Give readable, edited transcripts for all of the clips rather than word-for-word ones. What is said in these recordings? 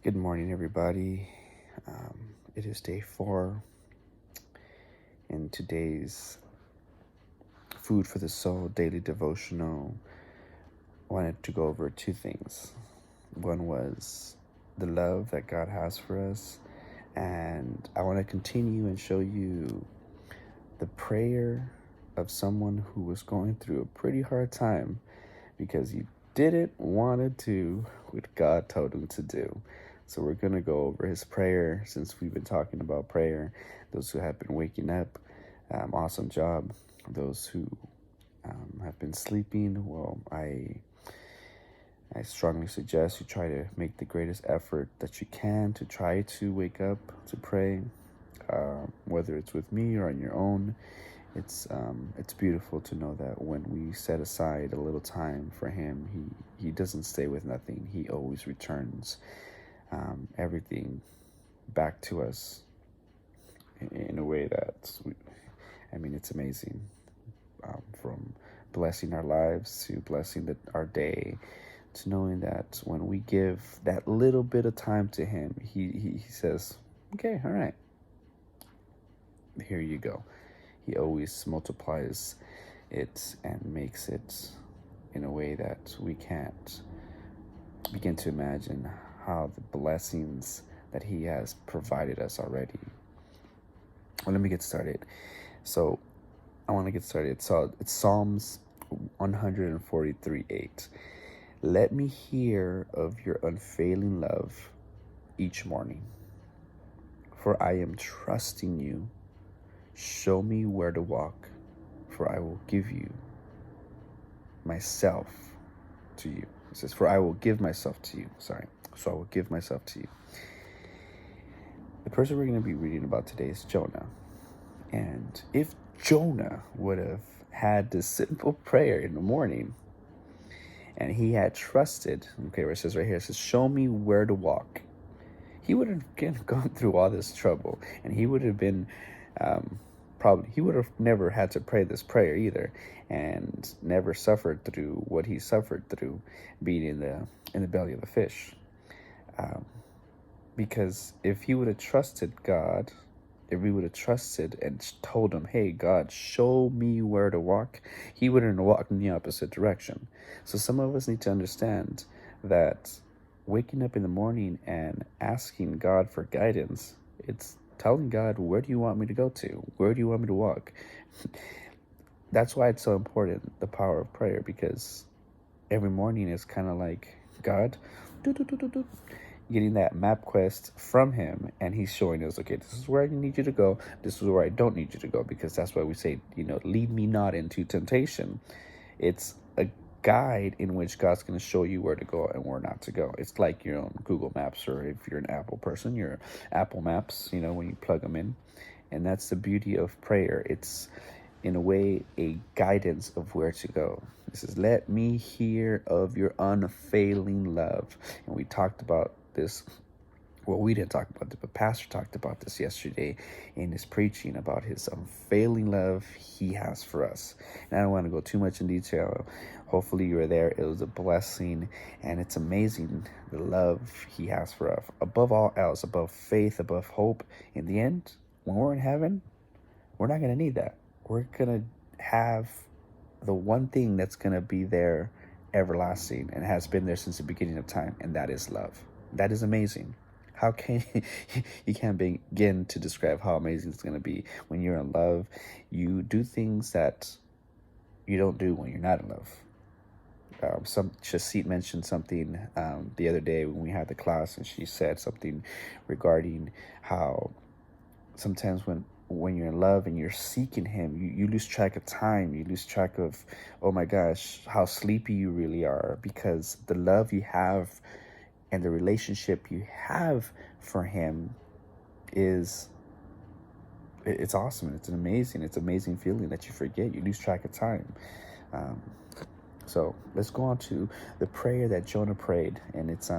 Good morning, everybody. It is day 4, and today's Food for the Soul Daily Devotional wanted to go over two things. One was the love that God has for us, and I want to continue and show you the prayer of someone who was going through a pretty hard time because he didn't want to do what God told him to do. So we're going to go over his prayer since we've been talking about prayer. Those who have been waking up, awesome job. Those who have been sleeping, well, I strongly suggest you try to make the greatest effort that you can to try to wake up to pray, whether it's with me or on your own. It's beautiful to know that when we set aside a little time for him, he doesn't stay with nothing. He always returns everything back to us in a way that's, it's amazing. From blessing our lives to blessing our day, to knowing that when we give that little bit of time to him, he says, okay, all right, here you go. He always multiplies it and makes it in a way that we can't begin to imagine how the blessings that he has provided us already. Well, let me get started. So I want to get started. So it's Psalms 143:8. Let me hear of your unfailing love each morning, for I am trusting you. Show me where to walk, for I will give you myself to you. It says, for I will give myself to you. So I will give myself to you. The person we're going to be reading about today is Jonah. And if Jonah would have had this simple prayer in the morning, and he had trusted, okay, where it says right here, it says, show me where to walk, he would have gone through all this trouble, and he would have been he would have never had to pray this prayer either, and never suffered through what he suffered through, being in the belly of the fish. Because if he would have trusted God, if we would have trusted and told him, hey, God, show me where to walk, he wouldn't have walked in the opposite direction. So some of us need to understand that waking up in the morning and asking God for guidance, it's telling God, where do you want me to go to? Where do you want me to walk? That's why it's so important, the power of prayer, because every morning is kind of like, God, getting that map quest from him, and he's showing us, okay, this is where I need you to go, this is where I don't need you to go, because that's why we say, lead me not into temptation. It's a guide in which God's going to show you where to go and where not to go. It's like your own Google Maps, or if you're an Apple person, your Apple Maps, when you plug them in. And that's the beauty of prayer. It's, in a way, a guidance of where to go. It says, let me hear of your unfailing love. And we talked about this. Well, we didn't talk about it, but Pastor talked about this yesterday in his preaching about his unfailing love he has for us. And I don't want to go too much in detail. Hopefully you were there. It was a blessing, and it's amazing the love he has for us. Above all else, above faith, above hope, in the end, when we're in heaven, we're not going to need that. We're going to have the one thing that's going to be there everlasting and has been there since the beginning of time, and that is love. That is amazing. How can you can't begin to describe how amazing it's going to be when you're in love. You do things that you don't do when you're not in love. Shasit mentioned something the other day when we had the class, and she said something regarding how sometimes when you're in love and you're seeking him, you lose track of time. You lose track of, oh my gosh, how sleepy you really are, because the love you have and the relationship you have for him it's awesome. It's an amazing feeling that you forget. You lose track of time. So let's go on to the prayer that Jonah prayed, and it's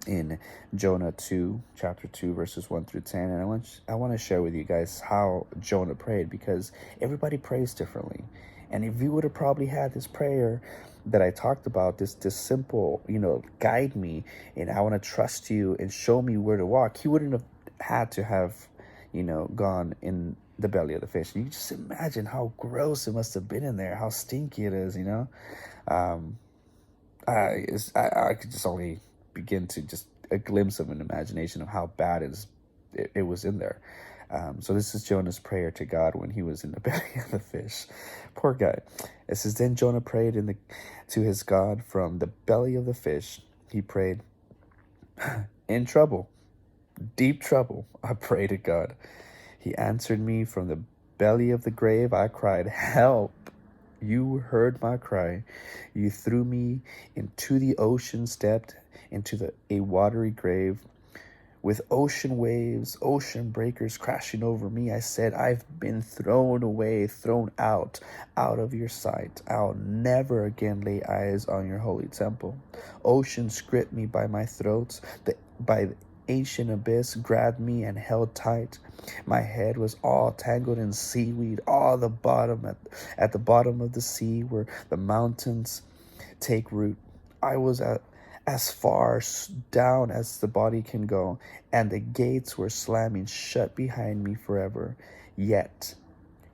in Jonah 2, chapter 2, verses 1 through 10. And I want to share with you guys how Jonah prayed, because everybody prays differently. And if you would have probably had this prayer that I talked about, this simple, guide me, and I want to trust you and show me where to walk. He wouldn't have had to have, gone in the belly of the fish. You just imagine how gross it must have been in there, how stinky it is, Um, I could just only begin to just a glimpse of an imagination of how bad it was in there. So this is Jonah's prayer to God when he was in the belly of the fish. Poor guy. It says, then Jonah prayed to his God from the belly of the fish. He prayed, in trouble, deep trouble, I pray to God. He answered me from the belly of the grave. I cried, help. You heard my cry. You threw me into the ocean, stepped into a watery grave. With ocean waves, ocean breakers crashing over me, I said, I've been thrown away, thrown out of your sight. I'll never again lay eyes on your holy temple. Oceans gripped me by my throat. By the ancient abyss grabbed me and held tight. My head was all tangled in seaweed, all the bottom at the bottom of the sea where the mountains take root. I was as far down as the body can go, and the gates were slamming shut behind me forever. Yet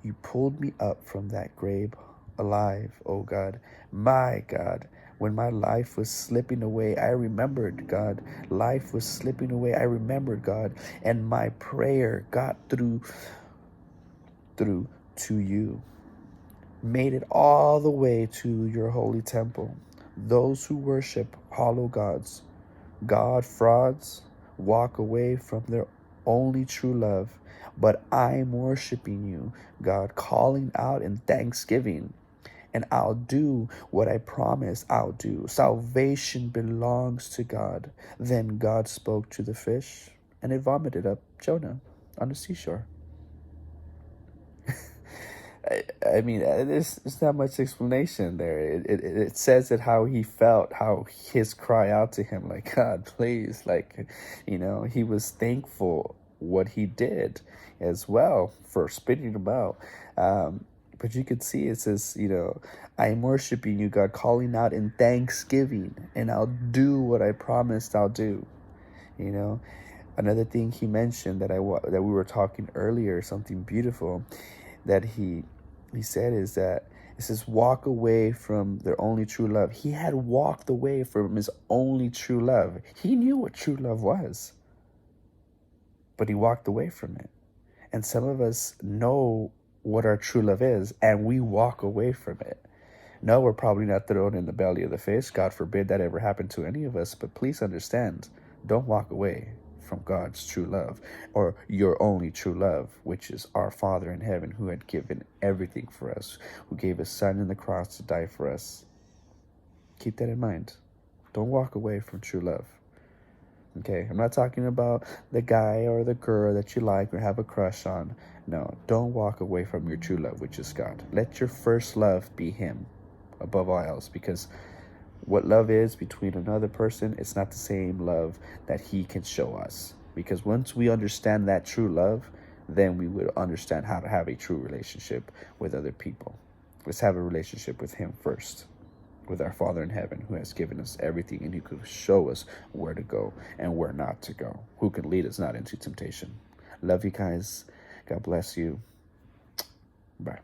you pulled me up from that grave alive, oh God, my God. When my life was slipping away, I remembered, God. Life was slipping away, I remembered, God, and my prayer got through to you, made it all the way to your holy temple. Those who worship hollow gods, God frauds, walk away from their only true love. But I'm worshiping you, God, calling out in thanksgiving. And I'll do what I promised I'll do. Salvation belongs to God. Then God spoke to the fish, and it vomited up Jonah on the seashore. I mean, there's not much explanation there. It says that how he felt, how his cry out to him, like, God, please, like, he was thankful what he did as well for spitting him out. But you could see it says, I am worshiping you, God, calling out in thanksgiving, and I'll do what I promised I'll do. Another thing he mentioned that we were talking earlier, something beautiful that he said is that it says walk away from their only true love. He had walked away from his only true love. He knew what true love was, but he walked away from it. And some of us know what our true love is, and we walk away from it. No, we're probably not thrown in the belly of the fish. God forbid that ever happened to any of us. But please understand, don't walk away from God's true love, or your only true love, which is our Father in heaven, who had given everything for us, who gave his son on the cross to die for us. Keep that in mind. Don't walk away from true love. Okay, I'm not talking about the guy or the girl that you like or have a crush on. No, don't walk away from your true love, which is God. Let your first love be him above all else, because what love is between another person, it's not the same love that he can show us. Because once we understand that true love, then we would understand how to have a true relationship with other people. Let's have a relationship with him first, with our Father in heaven, who has given us everything and who can show us where to go and where not to go, who can lead us not into temptation. Love you guys. God bless you. Bye.